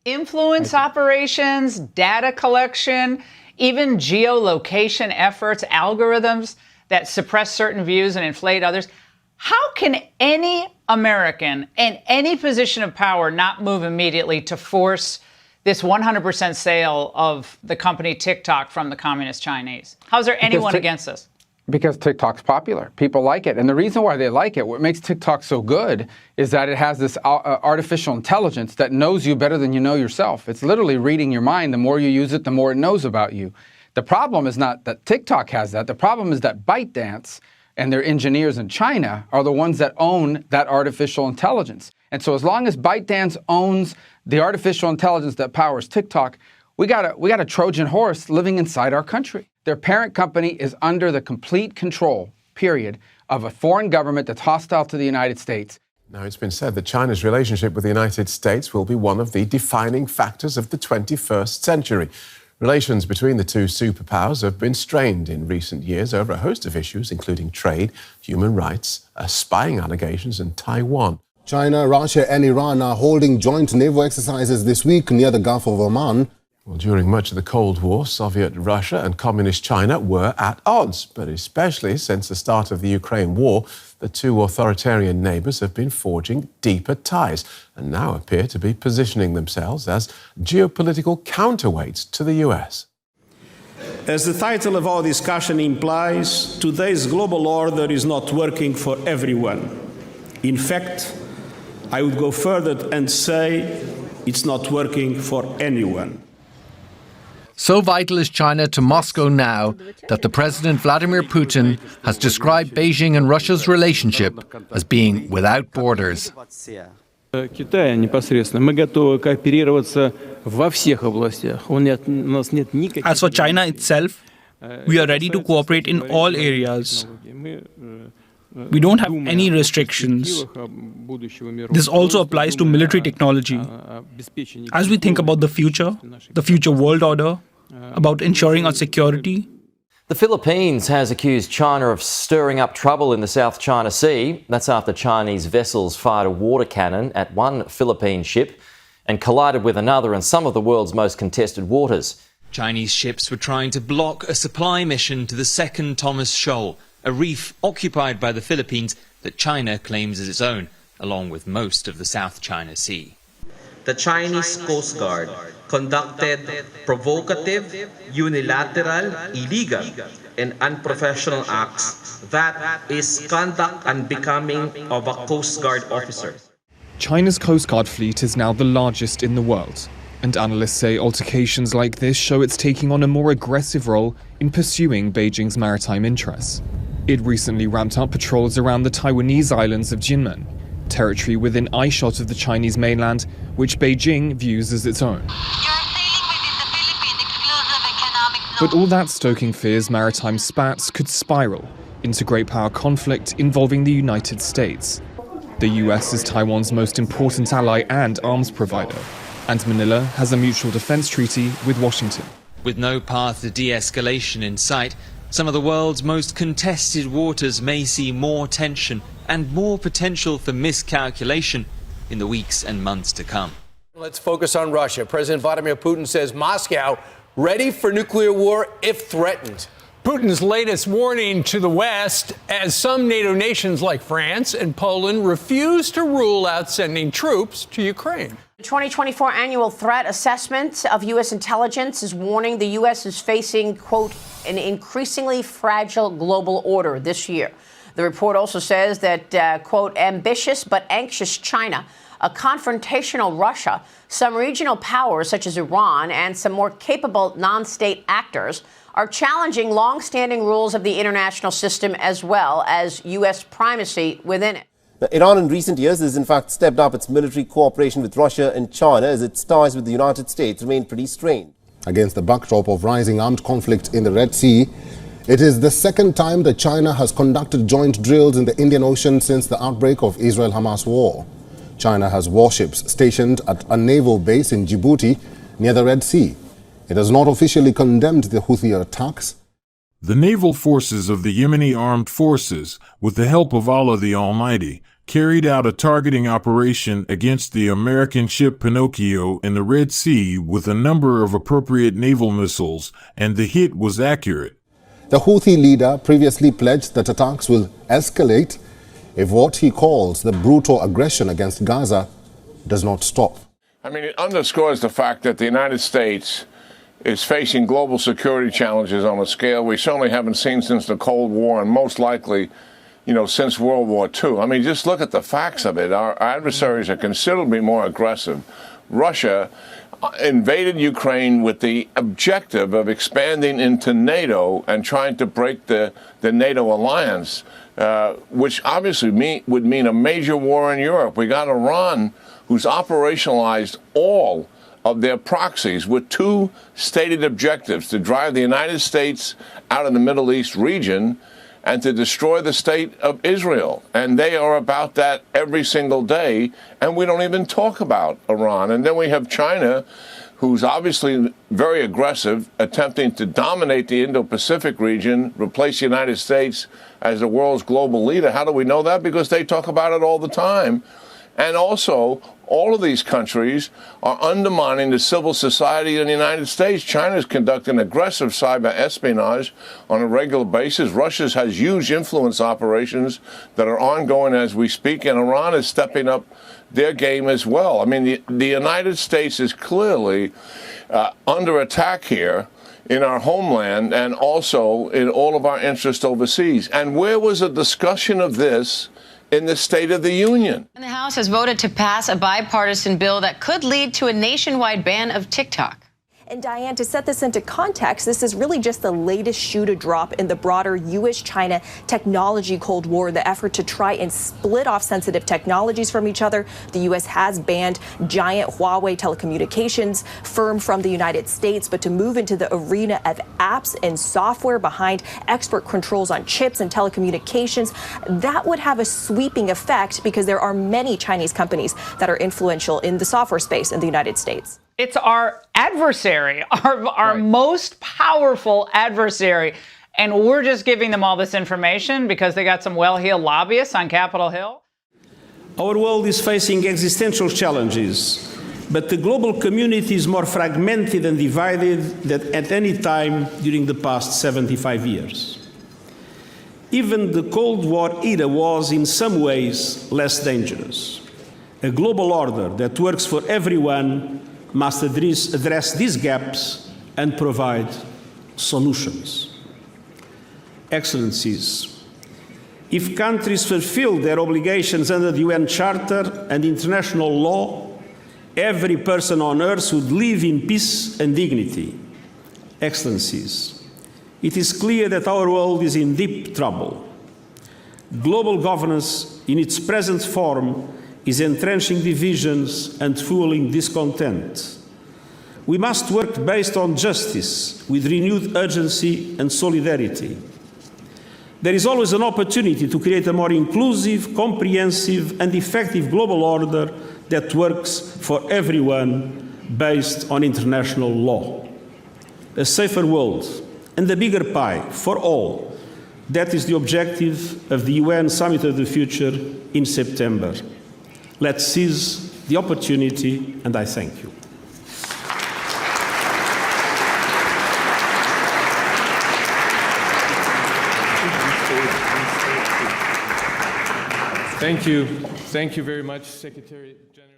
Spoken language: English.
Influence operations, data collection, even geolocation efforts, algorithms that suppress certain views and inflate others. How can any American in any position of power not move immediately to force this 100% sale of the company TikTok from the Communist Chinese? How's there anyone against this? Because TikTok's popular. People like it. And the reason why they like it, what makes TikTok so good, is that it has this artificial intelligence that knows you better than you know yourself. It's literally reading your mind. The more you use it, the more it knows about you. The problem is not that TikTok has that. The problem is that ByteDance and their engineers in China are the ones that own that artificial intelligence. And so as long as ByteDance owns the artificial intelligence that powers TikTok, we got a Trojan horse living inside our country. Their parent company is under the complete control, period, of a foreign government that's hostile to the United States. Now, it's been said that China's relationship with the United States will be one of the defining factors of the 21st century. Relations between the two superpowers have been strained in recent years over a host of issues, including trade, human rights, spying allegations, and Taiwan. China, Russia and Iran are holding joint naval exercises this week near the Gulf of Oman. Well, during much of the Cold War, Soviet Russia and Communist China were at odds, but especially since the start of the Ukraine war, the two authoritarian neighbours have been forging deeper ties and now appear to be positioning themselves as geopolitical counterweights to the US. As the title of our discussion implies, today's global order is not working for everyone. In fact, I would go further and say it's not working for anyone. So vital is China to Moscow now that the President Vladimir Putin has described Beijing and Russia's relationship as being without borders. Китая непосредственно. Мы готовы кооперироваться во всех областях. У нас нет никаких... As for China itself, we are ready to cooperate in all areas. We don't have any restrictions. This also applies to military technology. As we think about the future world order, about ensuring our security. The Philippines has accused China of stirring up trouble in the South China Sea. That's after Chinese vessels fired a water cannon at one Philippine ship and collided with another in some of the world's most contested waters. Chinese ships were trying to block a supply mission to the second Thomas Shoal, a reef occupied by the Philippines that China claims as its own, along with most of the South China Sea. The Chinese Coast Guard conducted provocative, unilateral, illegal, and unprofessional acts that is conduct unbecoming of a Coast Guard officer. China's Coast Guard fleet is now the largest in the world, and analysts say altercations like this show it's taking on a more aggressive role in pursuing Beijing's maritime interests. It recently ramped up patrols around the Taiwanese islands of Jinmen, territory within eyeshot of the Chinese mainland, which Beijing views as its own. But all that stoking fears maritime spats could spiral into great power conflict involving the United States. The US is Taiwan's most important ally and arms provider, and Manila has a mutual defense treaty with Washington. With no path to de-escalation in sight, some of the world's most contested waters may see more tension and more potential for miscalculation in the weeks and months to come. Let's focus on Russia. President Vladimir Putin says Moscow ready for nuclear war if threatened. Putin's latest warning to the West as some NATO nations like France and Poland refuse to rule out sending troops to Ukraine. The 2024 annual threat assessment of U.S. intelligence is warning the U.S. is facing, quote, an increasingly fragile global order this year. The report also says that, quote, ambitious but anxious China, a confrontational Russia, some regional powers such as Iran, and some more capable non-state actors are challenging long-standing rules of the international system as well as U.S. primacy within it. Now, Iran in recent years has in fact stepped up its military cooperation with Russia and China as its ties with the United States remain pretty strained. Against the backdrop of rising armed conflict in the Red Sea, it is the second time that China has conducted joint drills in the Indian Ocean since the outbreak of Israel-Hamas war. China has warships stationed at a naval base in Djibouti near the Red Sea. It has not officially condemned the Houthi attacks. The naval forces of the Yemeni armed forces, with the help of Allah the Almighty, carried out a targeting operation against the American ship Pinocchio in the Red Sea with a number of appropriate naval missiles, and the hit was accurate. The Houthi leader previously pledged that attacks will escalate if what he calls the brutal aggression against Gaza does not stop. I mean, it underscores the fact that the United States is facing global security challenges on a scale we certainly haven't seen since the Cold War, and most likely, since World War II. I mean, just look at the facts of it. Our adversaries are considerably more aggressive. Russia invaded Ukraine with the objective of expanding into NATO and trying to break the NATO alliance, which obviously would mean a major war in Europe. We got Iran, who's operationalized all of their proxies with two stated objectives: to drive the United States out of the Middle East region and to destroy the state of Israel. And they are about that every single day, and we don't even talk about Iran. And then we have China, who's obviously very aggressive, attempting to dominate the Indo-Pacific region, replace the United States as the world's global leader. How do we know that? Because they talk about it all the time. And also, all of these countries are undermining the civil society in the United States. China is conducting aggressive cyber espionage on a regular basis. Russia has huge influence operations that are ongoing as we speak, and Iran is stepping up their game as well. I mean, the United States is clearly under attack here in our homeland and also in all of our interests overseas. And where was a discussion of this in the State of the Union? And the House has voted to pass a bipartisan bill that could lead to a nationwide ban of TikTok. And Diane, to set this into context, this is really just the latest shoe to drop in the broader U.S.-China technology Cold War, the effort to try and split off sensitive technologies from each other. The U.S. has banned giant Huawei telecommunications firm from the United States, but to move into the arena of apps and software behind export controls on chips and telecommunications, that would have a sweeping effect because there are many Chinese companies that are influential in the software space in the United States. It's our adversary, our most powerful adversary. And we're just giving them all this information because they got some well-heeled lobbyists on Capitol Hill. Our world is facing existential challenges, but the global community is more fragmented and divided than at any time during the past 75 years. Even the Cold War era was, in some ways, less dangerous. A global order that works for everyone must address these gaps and provide solutions. Excellencies, if countries fulfill their obligations under the UN Charter and international law, every person on earth would live in peace and dignity. Excellencies, it is clear that our world is in deep trouble. Global governance in its present form is entrenching divisions and fueling discontent. We must work based on justice with renewed urgency and solidarity. There is always an opportunity to create a more inclusive, comprehensive, and effective global order that works for everyone based on international law. A safer world and a bigger pie for all. That is the objective of the UN Summit of the Future in September. Let's seize the opportunity, and I thank you. Thank you. Thank you very much, Secretary General.